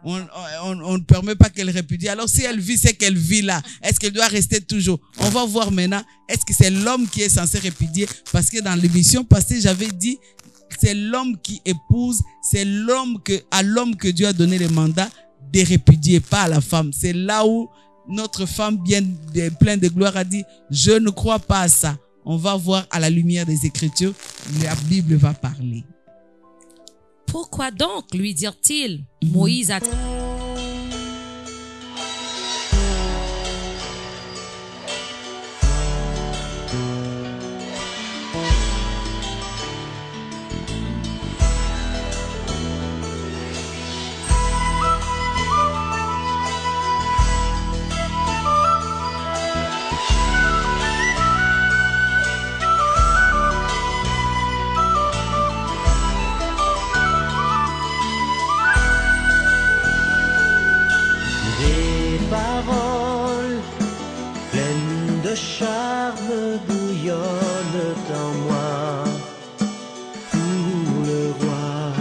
on ne permet pas qu'elle répudie. Alors si elle vit ce qu'elle vit là, est-ce qu'elle doit rester toujours? On va voir maintenant, est-ce que c'est l'homme qui est censé répudier? Parce que dans l'émission passée, j'avais dit, c'est l'homme qui épouse, c'est à l'homme que Dieu a donné le mandat de répudier, pas à la femme. C'est là où notre femme bien pleine de gloire a dit, je ne crois pas à ça. On va voir à la lumière des Écritures, la Bible va parler. Pourquoi donc, lui dirent-ils, Moïse a... Charme bouillonne en moi pour le roi.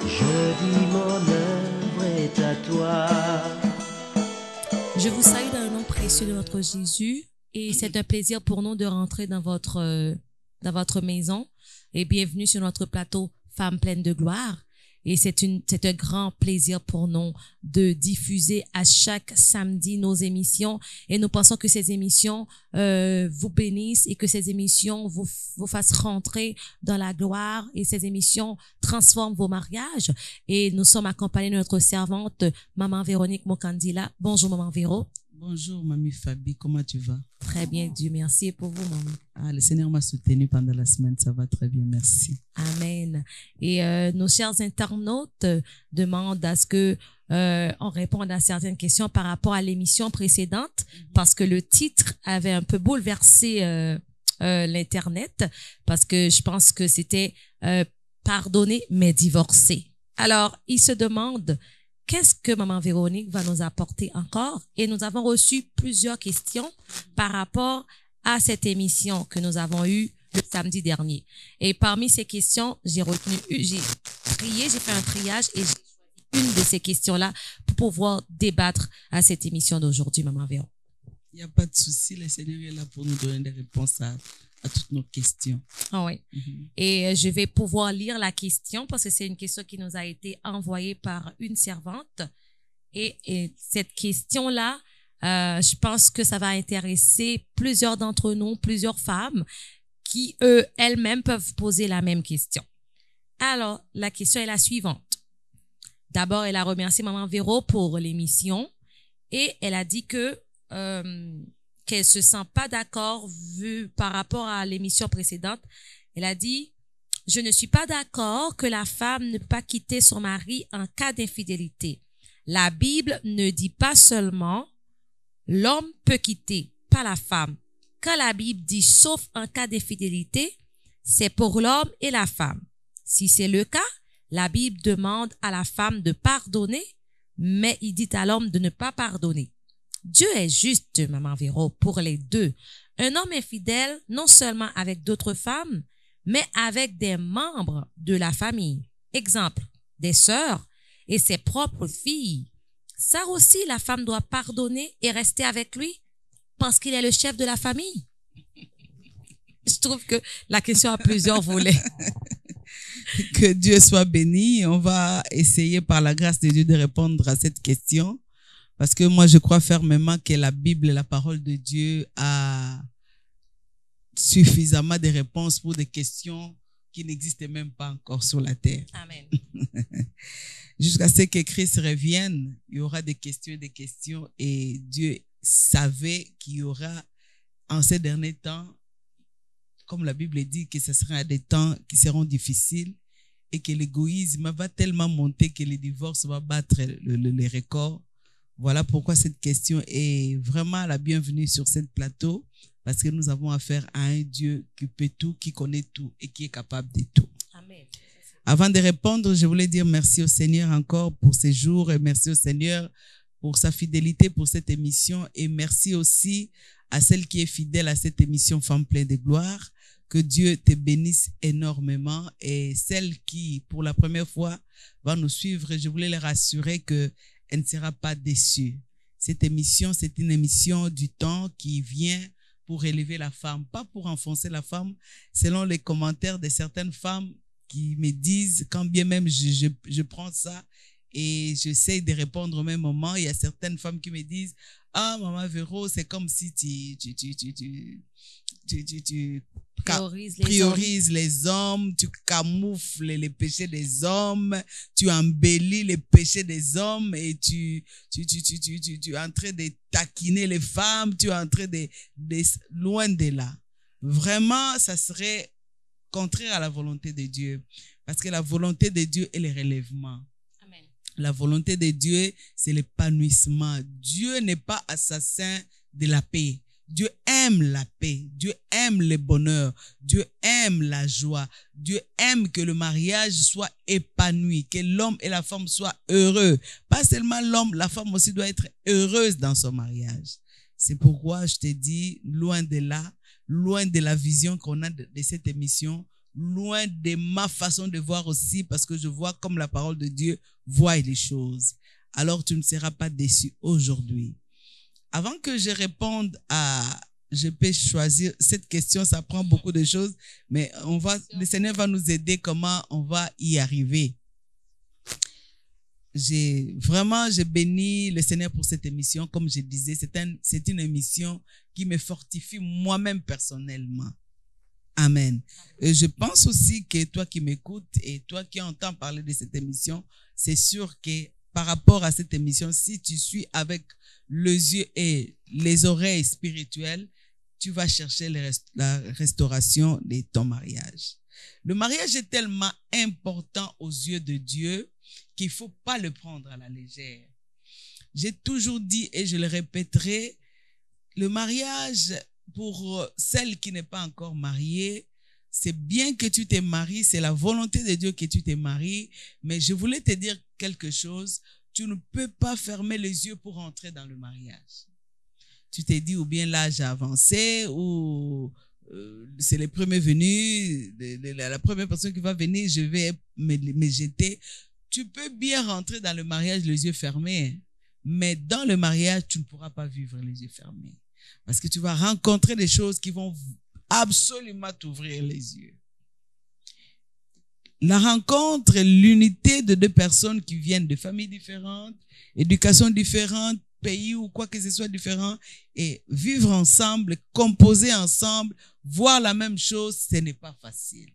Je dis mon œuvre est à toi. Je vous salue dans le nom précieux de notre Jésus et c'est un plaisir pour nous de rentrer dans votre maison et bienvenue sur notre plateau Femmes pleines de gloire. Et c'est un grand plaisir pour nous de diffuser à chaque samedi nos émissions. Et nous pensons que ces émissions vous bénissent et que ces émissions vous fassent rentrer dans la gloire. Et ces émissions transforment vos mariages. Et nous sommes accompagnés de notre servante, Maman Véronique Mokandila. Bonjour, Maman Véro. Bonjour, Mamie Fabi. Comment tu vas? Très bien, Dieu merci. Et pour vous, Maman? Ah, le Seigneur m'a soutenu pendant la semaine. Ça va très bien, merci. Amen. Et nos chers internautes demandent à ce que on réponde à certaines questions par rapport à l'émission précédente, parce que le titre avait un peu bouleversé l'internet, parce que je pense que c'était pardonner mais divorcer. Alors, ils se demandent qu'est-ce que Maman Véronique va nous apporter encore, et nous avons reçu plusieurs questions par rapport à cette émission que nous avons eue le samedi dernier. Et parmi ces questions, j'ai fait un triage et j'ai choisi une de ces questions-là pour pouvoir débattre à cette émission d'aujourd'hui, Maman Véro. Il n'y a pas de souci, le Seigneur est là pour nous donner des réponses à toutes nos questions. Ah oui. Et je vais pouvoir lire la question parce que c'est une question qui nous a été envoyée par une servante. Et cette question-là, je pense que ça va intéresser plusieurs d'entre nous, plusieurs femmes qui, elles-mêmes, peuvent poser la même question. Alors, la question est la suivante. D'abord, elle a remercié Maman Véro pour l'émission et elle a dit que qu'elle se sent pas d'accord vu par rapport à l'émission précédente. Elle a dit, je ne suis pas d'accord que la femme ne peut pas quitter son mari en cas d'infidélité. La Bible ne dit pas seulement l'homme peut quitter, pas la femme. Quand la Bible dit sauf en cas d'infidélité, c'est pour l'homme et la femme. Si c'est le cas, la Bible demande à la femme de pardonner, mais il dit à l'homme de ne pas pardonner. Dieu est juste, Maman Véro, pour les deux. Un homme infidèle, non seulement avec d'autres femmes, mais avec des membres de la famille. Exemple, des sœurs et ses propres filles. Ça aussi, la femme doit pardonner et rester avec lui parce qu'il est le chef de la famille. Je trouve que la question a plusieurs volets. Que Dieu soit béni. On va essayer par la grâce de Dieu de répondre à cette question. Parce que moi, je crois fermement que la Bible, la parole de Dieu, a suffisamment de réponses pour des questions qui n'existent même pas encore sur la terre. Amen. Jusqu'à ce que Christ revienne, il y aura des questions et Dieu savait qu'il y aura en ces derniers temps, comme la Bible dit, que ce sera des temps qui seront difficiles et que l'égoïsme va tellement monter que le divorce va battre les records. Voilà pourquoi cette question est vraiment la bienvenue sur ce plateau, parce que nous avons affaire à un Dieu qui peut tout, qui connaît tout et qui est capable de tout. Amen. Avant de répondre, je voulais dire merci au Seigneur encore pour ces jours et merci au Seigneur pour sa fidélité pour cette émission et merci aussi à celle qui est fidèle à cette émission Femmes pleines de gloire. Que Dieu te bénisse énormément. Et celle qui, pour la première fois, va nous suivre, je voulais les rassurer qu'elle ne sera pas déçue. Cette émission, c'est une émission du temps qui vient pour élever la femme, pas pour enfoncer la femme, selon les commentaires de certaines femmes qui me disent, quand bien même je prends ça et j'essaie de répondre au même moment, il y a certaines femmes qui me disent, ah, Maman Véro, c'est comme si tu priorises les hommes, tu camoufles les péchés des hommes, tu embellis les péchés des hommes et tu es en train de taquiner les femmes, tu es en train de loin de là. Vraiment, ça serait contraire à la volonté de Dieu. Parce que la volonté de Dieu est le relèvement. Amen. La volonté de Dieu, c'est l'épanouissement. Dieu n'est pas assassin de la paix. Dieu aime la paix. Dieu aime le bonheur. Dieu aime la joie. Dieu aime que le mariage soit épanoui, que l'homme et la femme soient heureux. Pas seulement l'homme, la femme aussi doit être heureuse dans son mariage. C'est pourquoi je te dis, loin de là, loin de la vision qu'on a de cette émission, loin de ma façon de voir aussi, parce que je vois comme la parole de Dieu voit les choses. Alors tu ne seras pas déçu aujourd'hui. Avant que je réponde je peux choisir cette question, ça prend beaucoup de choses, mais le Seigneur va nous aider comment on va y arriver. J'ai béni le Seigneur pour cette émission. Comme je disais, c'est une émission qui me fortifie moi-même personnellement. Amen. Et je pense aussi que toi qui m'écoutes et toi qui entends parler de cette émission, c'est sûr que par rapport à cette émission, si tu suis avec les yeux et les oreilles spirituelles, tu vas chercher la restauration de ton mariage. Le mariage est tellement important aux yeux de Dieu qu'il ne faut pas le prendre à la légère. J'ai toujours dit et je le répéterai, le mariage, pour celle qui n'est pas encore mariée, c'est bien que tu t'es marié, c'est la volonté de Dieu que tu t'es marié, mais je voulais te dire quelque chose, tu ne peux pas fermer les yeux pour entrer dans le mariage. Tu t'es dit ou bien l'âge a avancé ou c'est les premiers venus, la première personne qui va venir, je vais me jeter. Tu peux bien rentrer dans le mariage les yeux fermés, mais dans le mariage, tu ne pourras pas vivre les yeux fermés. Parce que tu vas rencontrer des choses qui vont absolument t'ouvrir les yeux. La rencontre, l'unité de deux personnes qui viennent de familles différentes, éducations différentes, pays ou quoi que ce soit différent, et vivre ensemble, composer ensemble, voir la même chose, ce n'est pas facile.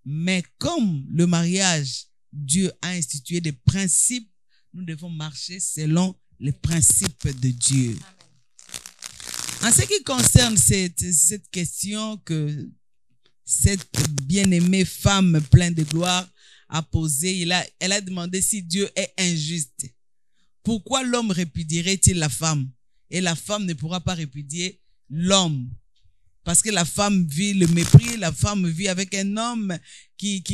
Mais comme le mariage, Dieu a institué des principes, nous devons marcher selon les principes de Dieu. En ce qui concerne cette question que cette bien-aimée femme pleine de gloire a posée, elle a demandé si Dieu est injuste. Pourquoi l'homme répudierait-il la femme? Et la femme ne pourra pas répudier l'homme. Parce que la femme vit le mépris, la femme vit avec un homme qui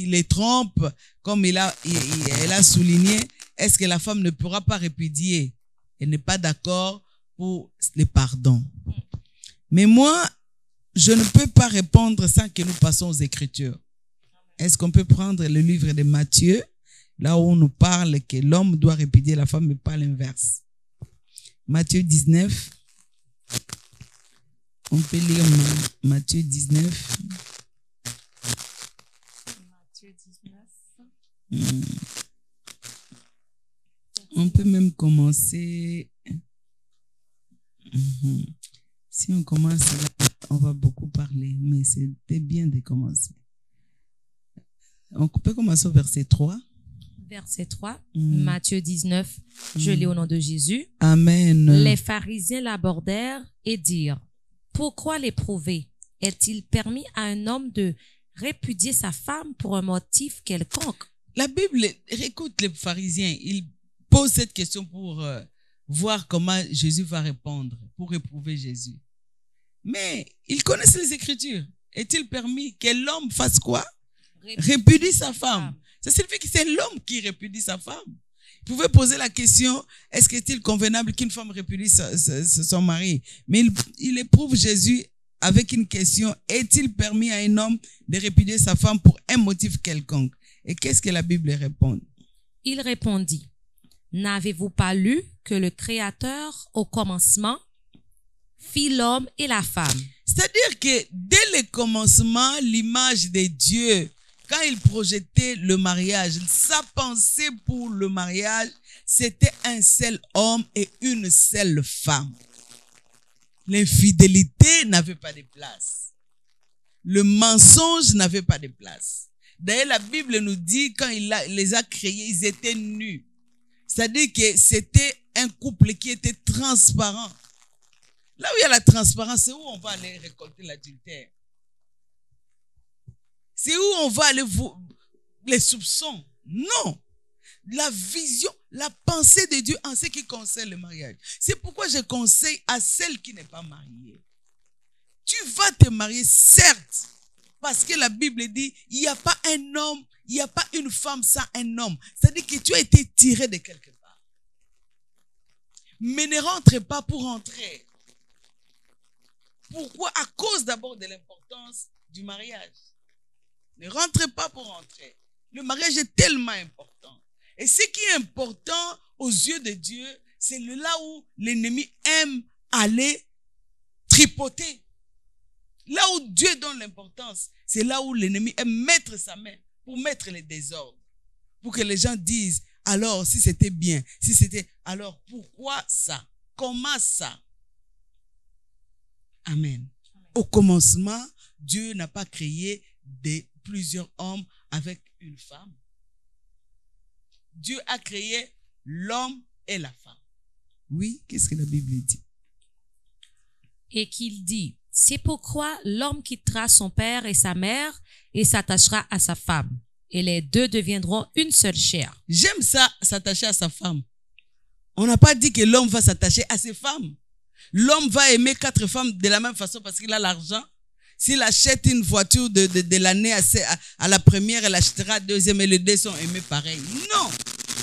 les trompe, comme elle a souligné. Est-ce que la femme ne pourra pas répudier? Elle n'est pas d'accord pour le pardon. Mais moi, je ne peux pas répondre sans que nous passons aux Écritures. Est-ce qu'on peut prendre le livre de Matthieu, là où on nous parle que l'homme doit répudier la femme, mais pas l'inverse? Matthieu 19. On peut lire Matthieu 19. Matthieu 19. On peut même commencer. Si on commence là, on va beaucoup parler, mais c'était bien de commencer. On peut commencer au verset 3. Verset 3, Matthieu 19, je lis au nom de Jésus. Amen. Les pharisiens l'abordèrent et dirent, pourquoi l'éprouver? Est-il permis à un homme de répudier sa femme pour un motif quelconque? La Bible, écoute les pharisiens, ils posent cette question pour voir comment Jésus va répondre, pour éprouver Jésus. Mais ils connaissent les Écritures. Est-il permis que l'homme fasse quoi? Répudie sa femme. Ça signifie que c'est l'homme qui répudie sa femme. Vous pouvez poser la question, est-ce qu'il est convenable qu'une femme répudie son mari? Mais il éprouve Jésus avec une question. Est-il permis à un homme de répudier sa femme pour un motif quelconque? Et qu'est-ce que la Bible répond? Il répondit, n'avez-vous pas lu que le Créateur, au commencement, fit l'homme et la femme? C'est-à-dire que dès le commencement, l'image de Dieu, quand il projetait le mariage, sa pensée pour le mariage, c'était un seul homme et une seule femme. L'infidélité n'avait pas de place. Le mensonge n'avait pas de place. D'ailleurs, la Bible nous dit, quand il les a créés, ils étaient nus. C'est-à-dire que c'était un couple qui était transparent. Là où il y a la transparence, c'est où on va aller récolter l'adultère. C'est où on va aller les soupçons. Non. La vision, la pensée de Dieu en ce qui concerne le mariage. C'est pourquoi je conseille à celle qui n'est pas mariée. Tu vas te marier, certes, parce que la Bible dit, il n'y a pas un homme, il n'y a pas une femme sans un homme. C'est-à-dire que tu as été tiré de quelque part. Mais ne rentre pas pour rentrer. Pourquoi? À cause d'abord de l'importance du mariage. Ne rentrez pas pour rentrer. Le mariage est tellement important. Et ce qui est important aux yeux de Dieu, c'est là où l'ennemi aime aller tripoter. Là où Dieu donne l'importance, c'est là où l'ennemi aime mettre sa main pour mettre les désordres. Pour que les gens disent, alors si c'était bien, si c'était, alors pourquoi ça? Comment ça? Amen. Au commencement, Dieu n'a pas créé plusieurs hommes avec une femme. Dieu a créé l'homme et la femme. Oui, qu'est-ce que la Bible dit? Et qu'il dit, c'est pourquoi l'homme quittera son père et sa mère et s'attachera à sa femme. Et les deux deviendront une seule chair. J'aime ça, s'attacher à sa femme. On n'a pas dit que l'homme va s'attacher à ses femmes. L'homme va aimer 4 femmes de la même façon parce qu'il a l'argent. S'il achète une voiture de l'année à la première, elle achètera la deuxième et les deux sont aimés pareil. Non,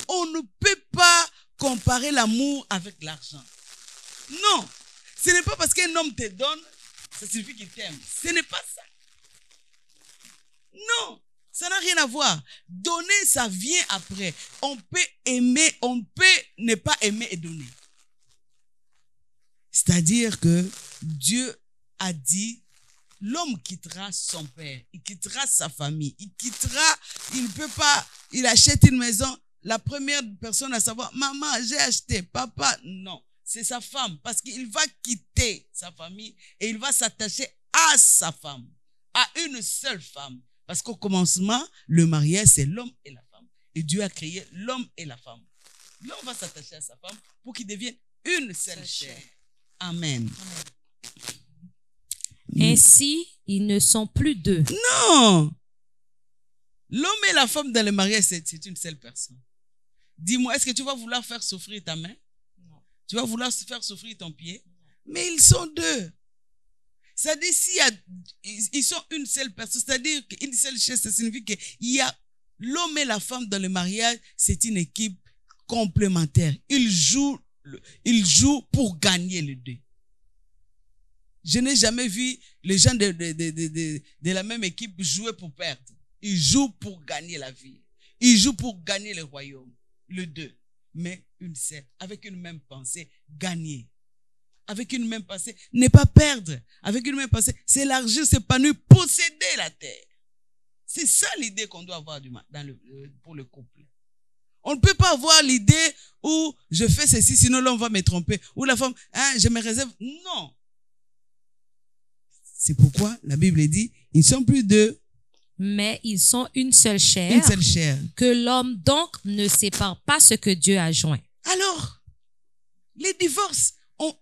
on ne peut pas comparer l'amour avec l'argent. Non, ce n'est pas parce qu'un homme te donne, ça signifie qu'il t'aime. Ce n'est pas ça. Non, ça n'a rien à voir. Donner, ça vient après. On peut aimer, on peut ne pas aimer et donner. C'est-à-dire que Dieu a dit, l'homme quittera son père, il quittera sa famille, il ne peut pas, il achète une maison, la première personne à savoir, maman, j'ai acheté, papa, non, c'est sa femme, parce qu'il va quitter sa famille et il va s'attacher à sa femme, à une seule femme. Parce qu'au commencement, le mariage, c'est l'homme et la femme. Et Dieu a créé l'homme et la femme. L'homme va s'attacher à sa femme pour qu'ils deviennent une seule chair. Amen. Ainsi, ils ne sont plus deux. Non. L'homme et la femme dans le mariage, c'est une seule personne. Dis-moi, est-ce que tu vas vouloir faire souffrir ta main? Non. Tu vas vouloir faire souffrir ton pied? Non. Mais ils sont deux. C'est-à-dire, ils sont une seule personne, c'est-à-dire qu'une seule chair, ça signifie qu'il y a l'homme et la femme dans le mariage, c'est une équipe complémentaire. Ils jouent pour gagner les deux. Je n'ai jamais vu les gens de la même équipe jouer pour perdre. Ils jouent pour gagner la vie. Ils jouent pour gagner le royaume. Les deux. Mais une seule, avec une même pensée, gagner. Avec une même pensée, ne pas perdre. Avec une même pensée, s'élargir, s'épanouir, posséder la terre. C'est ça l'idée qu'on doit avoir pour le couple. On ne peut pas avoir l'idée où je fais ceci, sinon l'homme va me tromper. Ou la femme, je me réserve. Non. C'est pourquoi la Bible dit, ils ne sont plus deux. Mais ils sont une seule chair. Une seule chair. Que l'homme donc ne sépare pas ce que Dieu a joint. Alors, les divorces,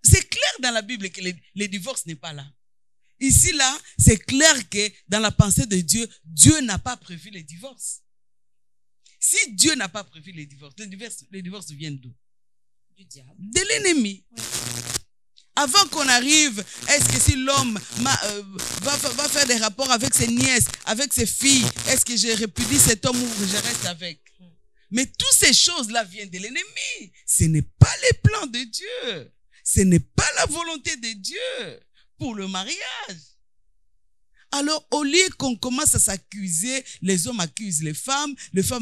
c'est clair dans la Bible que les divorces n'est pas là. Ici, là, c'est clair que dans la pensée de Dieu, Dieu n'a pas prévu les divorces. Si Dieu n'a pas prévu les divorces viennent d'où? Du diable. De l'ennemi. Oui. Avant qu'on arrive, est-ce que si l'homme va faire des rapports avec ses nièces, avec ses filles, est-ce que je répudie cet homme ou je reste avec? Mais toutes ces choses-là viennent de l'ennemi. Ce n'est pas les plans de Dieu. Ce n'est pas la volonté de Dieu. pour le mariage. Alors, au lieu qu'on commence à s'accuser, les hommes accusent les femmes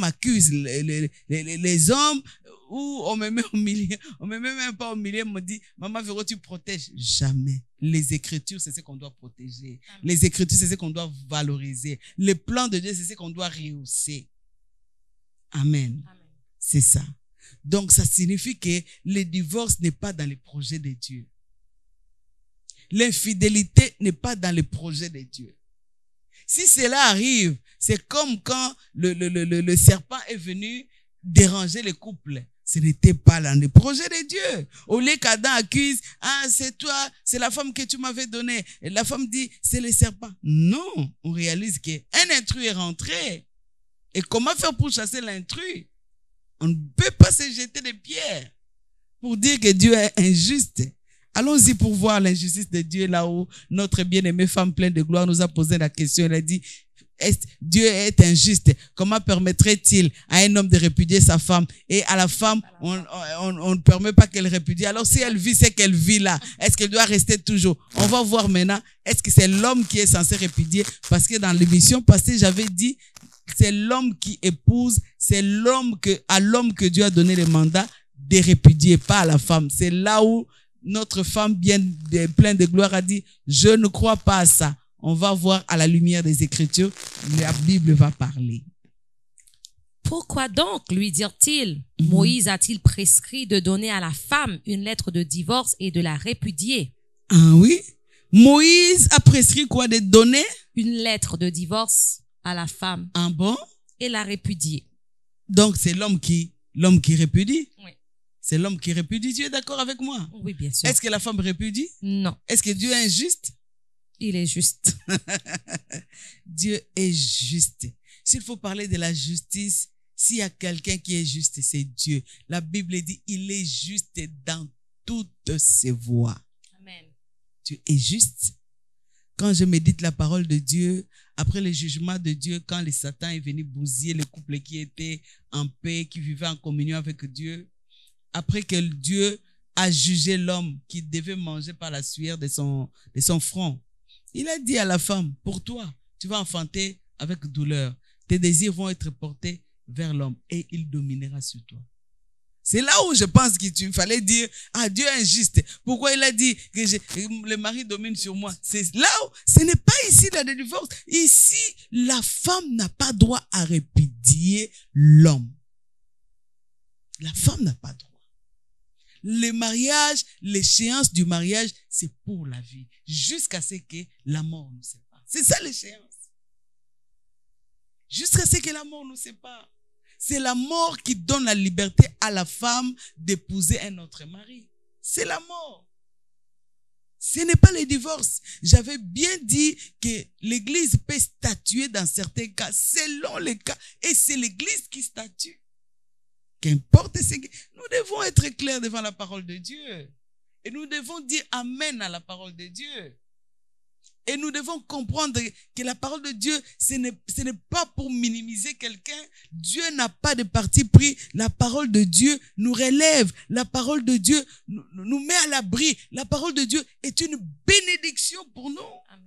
accusent les hommes, ou on me met au milieu, on me met même pas au milieu, on me dit, maman Véro, tu protèges. Jamais. Les Écritures, c'est ce qu'on doit protéger. Amen. Les Écritures, c'est ce qu'on doit valoriser. Le plan de Dieu, c'est ce qu'on doit rehausser. Amen. Amen. C'est ça. Donc, ça signifie que le divorce n'est pas dans les projets de Dieu. L'infidélité n'est pas dans les projets de Dieu. Si cela arrive, c'est comme quand le serpent est venu déranger le couple. Ce n'était pas dans les projets de Dieu. Au lieu qu'Adam accuse, c'est toi, c'est la femme que tu m'avais donnée. Et la femme dit, c'est le serpent. Non, on réalise qu'un intrus est rentré. Et comment faire pour chasser l'intrus? On ne peut pas se jeter des pierres pour dire que Dieu est injuste. Allons-y pour voir l'injustice de Dieu là où notre bien-aimée femme pleine de gloire nous a posé la question. Elle a dit, Dieu est injuste. Comment permettrait-il à un homme de répudier sa femme et à la femme, on ne permet pas qu'elle répudie. Alors si elle vit ce qu'elle vit là, est-ce qu'elle doit rester toujours? On va voir maintenant, est-ce que c'est l'homme qui est censé répudier? Parce que dans l'émission passée, j'avais dit, c'est l'homme qui épouse, c'est à l'homme que Dieu a donné le mandat de répudier, pas à la femme. C'est là où notre femme bien pleine de gloire a dit, je ne crois pas à ça. On va voir à la lumière des Écritures, la Bible va parler. Pourquoi donc, lui dire-t-il, Moïse a-t-il prescrit de donner à la femme une lettre de divorce et de la répudier? Ah oui? Moïse a prescrit quoi? De donner? Une lettre de divorce à la femme. Ah bon? Et la répudier. Donc c'est l'homme qui répudie? Oui. C'est l'homme qui répudie. Tu es d'accord avec moi? Oui, bien sûr. Est-ce que la femme répudie? Non. Est-ce que Dieu est injuste? Il est juste. Dieu est juste. S'il faut parler de la justice, s'il y a quelqu'un qui est juste, c'est Dieu. La Bible dit, il est juste dans toutes ses voies. Amen. Dieu est juste. Quand je médite la parole de Dieu, après le jugement de Dieu, quand le Satan est venu bousiller le couple qui était en paix, qui vivait en communion avec Dieu, après que Dieu a jugé l'homme qui devait manger par la sueur de son front, il a dit à la femme, pour toi, tu vas enfanter avec douleur. Tes désirs vont être portés vers l'homme et il dominera sur toi. C'est là où je pense qu'il fallait dire, Dieu est injuste. Pourquoi il a dit que le mari domine sur moi? C'est là où, ce n'est pas ici dans le divorce. Ici, la femme n'a pas droit à répudier l'homme. La femme n'a pas droit. Le mariage, l'échéance du mariage, c'est pour la vie. Jusqu'à ce que la mort nous sépare. C'est ça l'échéance. Jusqu'à ce que la mort nous sépare. C'est la mort qui donne la liberté à la femme d'épouser un autre mari. C'est la mort. Ce n'est pas le divorce. J'avais bien dit que l'Église peut statuer dans certains cas, selon les cas. Et c'est l'Église qui statue. Qu'importe ce que... Nous devons être clairs devant la parole de Dieu. Et nous devons dire Amen à la parole de Dieu. Et nous devons comprendre que la parole de Dieu, ce n'est pas pour minimiser quelqu'un. Dieu n'a pas de parti pris. La parole de Dieu nous relève. La parole de Dieu nous met à l'abri. La parole de Dieu est une bénédiction pour nous. Amen.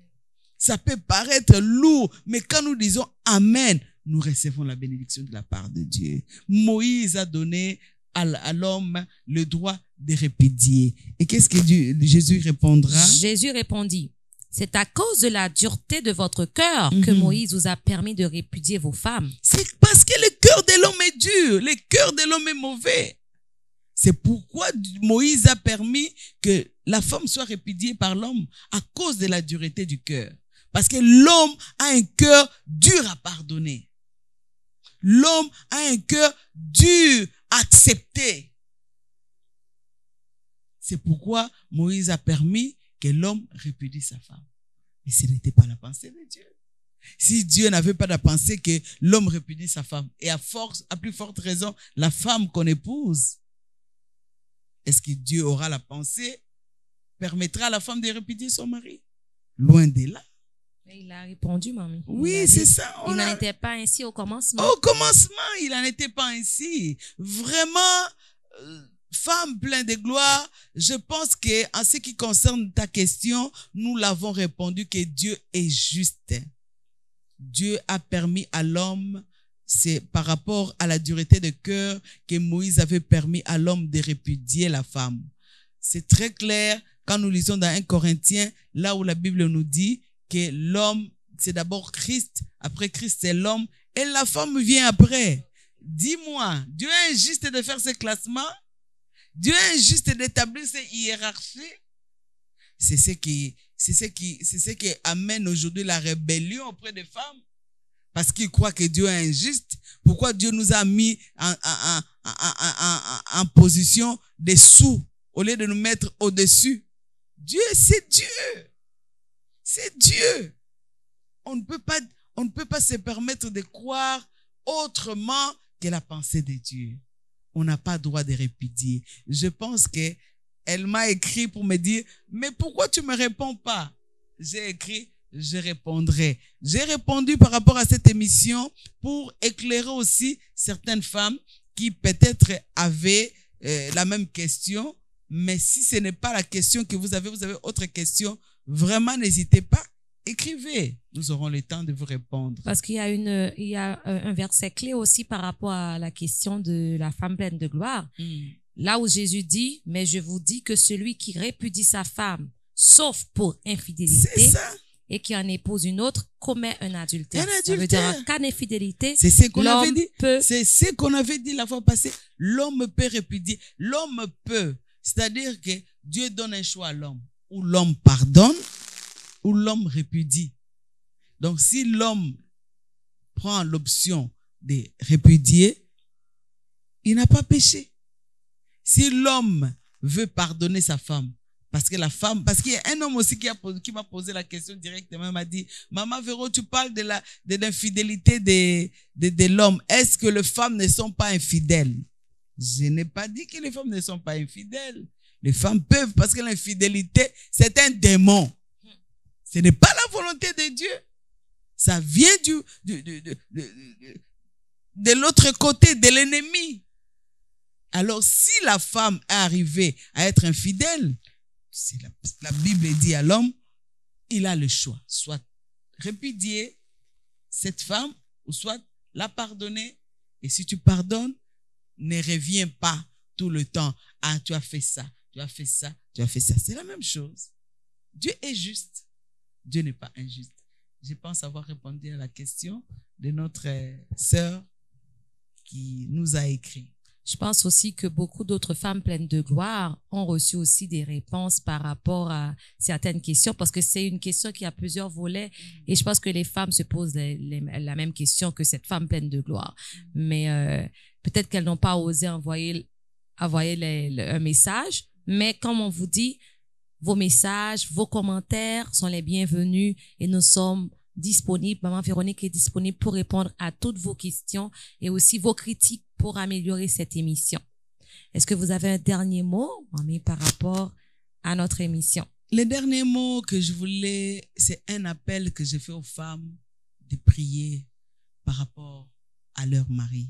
Ça peut paraître lourd, mais quand nous disons Amen, nous recevons la bénédiction de la part de Dieu. Moïse a donné à l'homme le droit de répudier. Et qu'est-ce que Jésus répondra? Jésus répondit, c'est à cause de la dureté de votre cœur que Moïse vous a permis de répudier vos femmes. C'est parce que le cœur de l'homme est dur, le cœur de l'homme est mauvais. C'est pourquoi Moïse a permis que la femme soit répudiée par l'homme à cause de la dureté du cœur. Parce que l'homme a un cœur dur à pardonner. L'homme a un cœur dur à accepter. C'est pourquoi Moïse a permis que l'homme répudie sa femme. Mais ce n'était pas la pensée de Dieu. Si Dieu n'avait pas la pensée que l'homme répudie sa femme, et à plus forte raison, la femme qu'on épouse, est-ce que Dieu aura la pensée, permettra à la femme de répudier son mari? Loin de là. Mais il a répondu, mamie. Oui, c'est ça. Il n'en était pas ainsi au commencement. Au commencement, il n'en était pas ainsi. Vraiment, femme pleine de gloire, je pense que en ce qui concerne ta question, nous l'avons répondu que Dieu est juste. Dieu a permis à l'homme, c'est par rapport à la dureté de cœur que Moïse avait permis à l'homme de répudier la femme. C'est très clair quand nous lisons dans 1 Corinthiens, là où la Bible nous dit que l'homme, c'est d'abord Christ, après Christ c'est l'homme, et la femme vient après. Dis-moi, Dieu est injuste de faire ce classement? Dieu est injuste d'établir ces hiérarchies? C'est ce qui amène aujourd'hui la rébellion auprès des femmes. Parce qu'ils croient que Dieu est injuste. Pourquoi Dieu nous a mis en position dessous au lieu de nous mettre au-dessus? Dieu, c'est Dieu. C'est Dieu. On ne peut pas se permettre de croire autrement que la pensée de Dieu. On n'a pas droit de répudier. Je pense qu'elle m'a écrit pour me dire, mais pourquoi tu me réponds pas? J'ai écrit, je répondrai. J'ai répondu par rapport à cette émission pour éclairer aussi certaines femmes qui peut-être avaient la même question. Mais si ce n'est pas la question que vous avez autre question, vraiment n'hésitez pas. Écrivez, nous aurons le temps de vous répondre. Parce qu'il y a un verset clé aussi par rapport à la question de la femme pleine de gloire. Là où Jésus dit, mais je vous dis que celui qui répudie sa femme, sauf pour infidélité, et qui en épouse une autre, commet un adultère. Ça veut dire qu'en infidélité, c'est ce qu'on avait dit. Peut... C'est ce qu'on avait dit la fois passée. L'homme peut répudier. L'homme peut. C'est-à-dire que Dieu donne un choix à l'homme. Ou l'homme pardonne, ou l'homme répudie. Donc, si l'homme prend l'option de répudier, il n'a pas péché. Si l'homme veut pardonner sa femme, parce qu'il y a un homme aussi qui m'a posé la question directement, il m'a dit, Maman Véro, tu parles de l'infidélité de l'homme. Est-ce que les femmes ne sont pas infidèles? Je n'ai pas dit que les femmes ne sont pas infidèles. Les femmes peuvent, parce que l'infidélité, c'est un démon. Ce n'est pas la volonté de Dieu. Ça vient de l'autre côté, de l'ennemi. Alors, si la femme est arrivée à être infidèle, la Bible dit à l'homme, il a le choix. Soit répudier cette femme, ou soit la pardonner. Et si tu pardonnes, ne reviens pas tout le temps. Ah, tu as fait ça, tu as fait ça, tu as fait ça. C'est la même chose. Dieu est juste. Dieu n'est pas injuste. Je pense avoir répondu à la question de notre sœur qui nous a écrit. Je pense aussi que beaucoup d'autres femmes pleines de gloire ont reçu aussi des réponses par rapport à certaines questions, parce que c'est une question qui a plusieurs volets, et je pense que les femmes se posent la même question que cette femme pleine de gloire. Mais peut-être qu'elles n'ont pas osé envoyer un message, mais comme on vous dit, vos messages, vos commentaires sont les bienvenus, et nous sommes disponibles. Maman Véronique est disponible pour répondre à toutes vos questions et aussi vos critiques pour améliorer cette émission. Est-ce que vous avez un dernier mot, Mamie, par rapport à notre émission? Le dernier mot que je voulais, c'est un appel que j'ai fait aux femmes de prier par rapport à leur mari,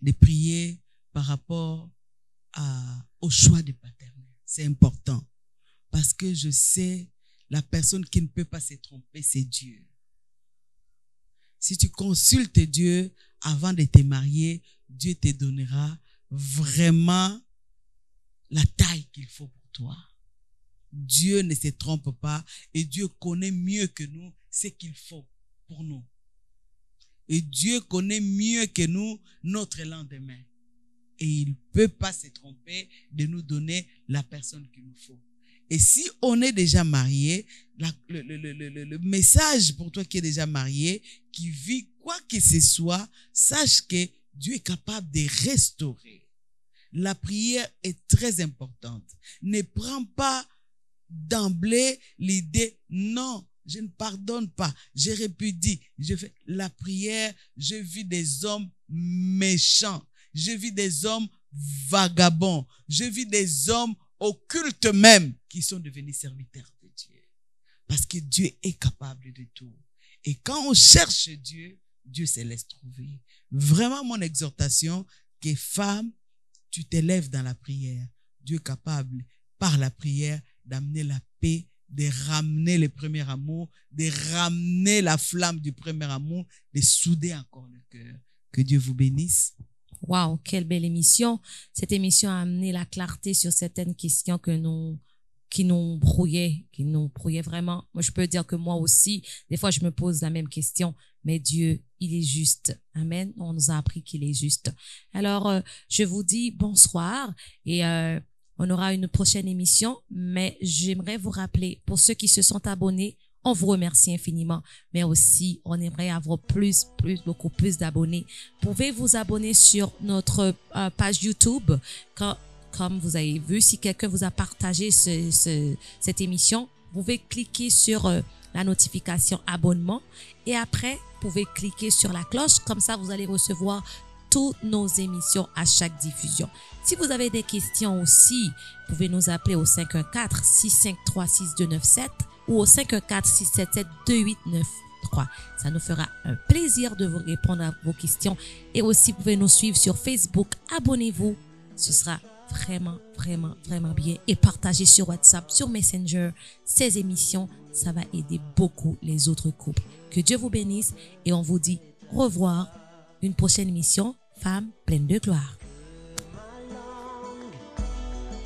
de prier par rapport au choix des paternels. C'est important. Parce que je sais, la personne qui ne peut pas se tromper, c'est Dieu. Si tu consultes Dieu avant de te marier, Dieu te donnera vraiment la taille qu'il faut pour toi. Dieu ne se trompe pas et Dieu connaît mieux que nous ce qu'il faut pour nous. Et Dieu connaît mieux que nous notre lendemain. Et il ne peut pas se tromper de nous donner la personne qu'il nous faut. Et si on est déjà marié, le message pour toi qui es déjà marié, qui vit quoi que ce soit, sache que Dieu est capable de restaurer. La prière est très importante. Ne prends pas d'emblée l'idée, non, je ne pardonne pas, je répudie. Je fais la prière, je vis des hommes méchants, je vis des hommes vagabonds, je vis des hommes occultes même qui sont devenus serviteurs de Dieu. Parce que Dieu est capable de tout. Et quand on cherche Dieu, Dieu se laisse trouver. Vraiment mon exhortation, que femmes tu t'élèves dans la prière. Dieu est capable, par la prière, d'amener la paix, de ramener le premier amour, de ramener la flamme du premier amour, de souder encore le cœur. Que Dieu vous bénisse. Waouh, quelle belle émission. Cette émission a amené la clarté sur certaines questions qui nous brouillaient vraiment. Moi, je peux dire que moi aussi, des fois, je me pose la même question, mais Dieu, il est juste. Amen. On nous a appris qu'il est juste. Alors, je vous dis bonsoir et on aura une prochaine émission, mais j'aimerais vous rappeler, pour ceux qui se sont abonnés, on vous remercie infiniment, mais aussi, on aimerait avoir beaucoup plus d'abonnés. Vous pouvez vous abonner sur notre page YouTube. Comme vous avez vu, si quelqu'un vous a partagé cette émission, vous pouvez cliquer sur la notification abonnement et après, vous pouvez cliquer sur la cloche. Comme ça, vous allez recevoir toutes nos émissions à chaque diffusion. Si vous avez des questions aussi, vous pouvez nous appeler au 514-653-6297 ou au 514-677-2893. Ça nous fera un plaisir de vous répondre à vos questions. Et aussi, vous pouvez nous suivre sur Facebook. Abonnez-vous. Ce sera vraiment bien. Et partagez sur WhatsApp, sur Messenger, ces émissions. Ça va aider beaucoup les autres couples. Que Dieu vous bénisse et on vous dit au revoir. Une prochaine émission, Femmes pleines de gloire.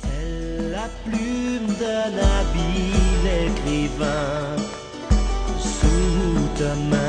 Telle la plume d'un habile écrivain sous ta main.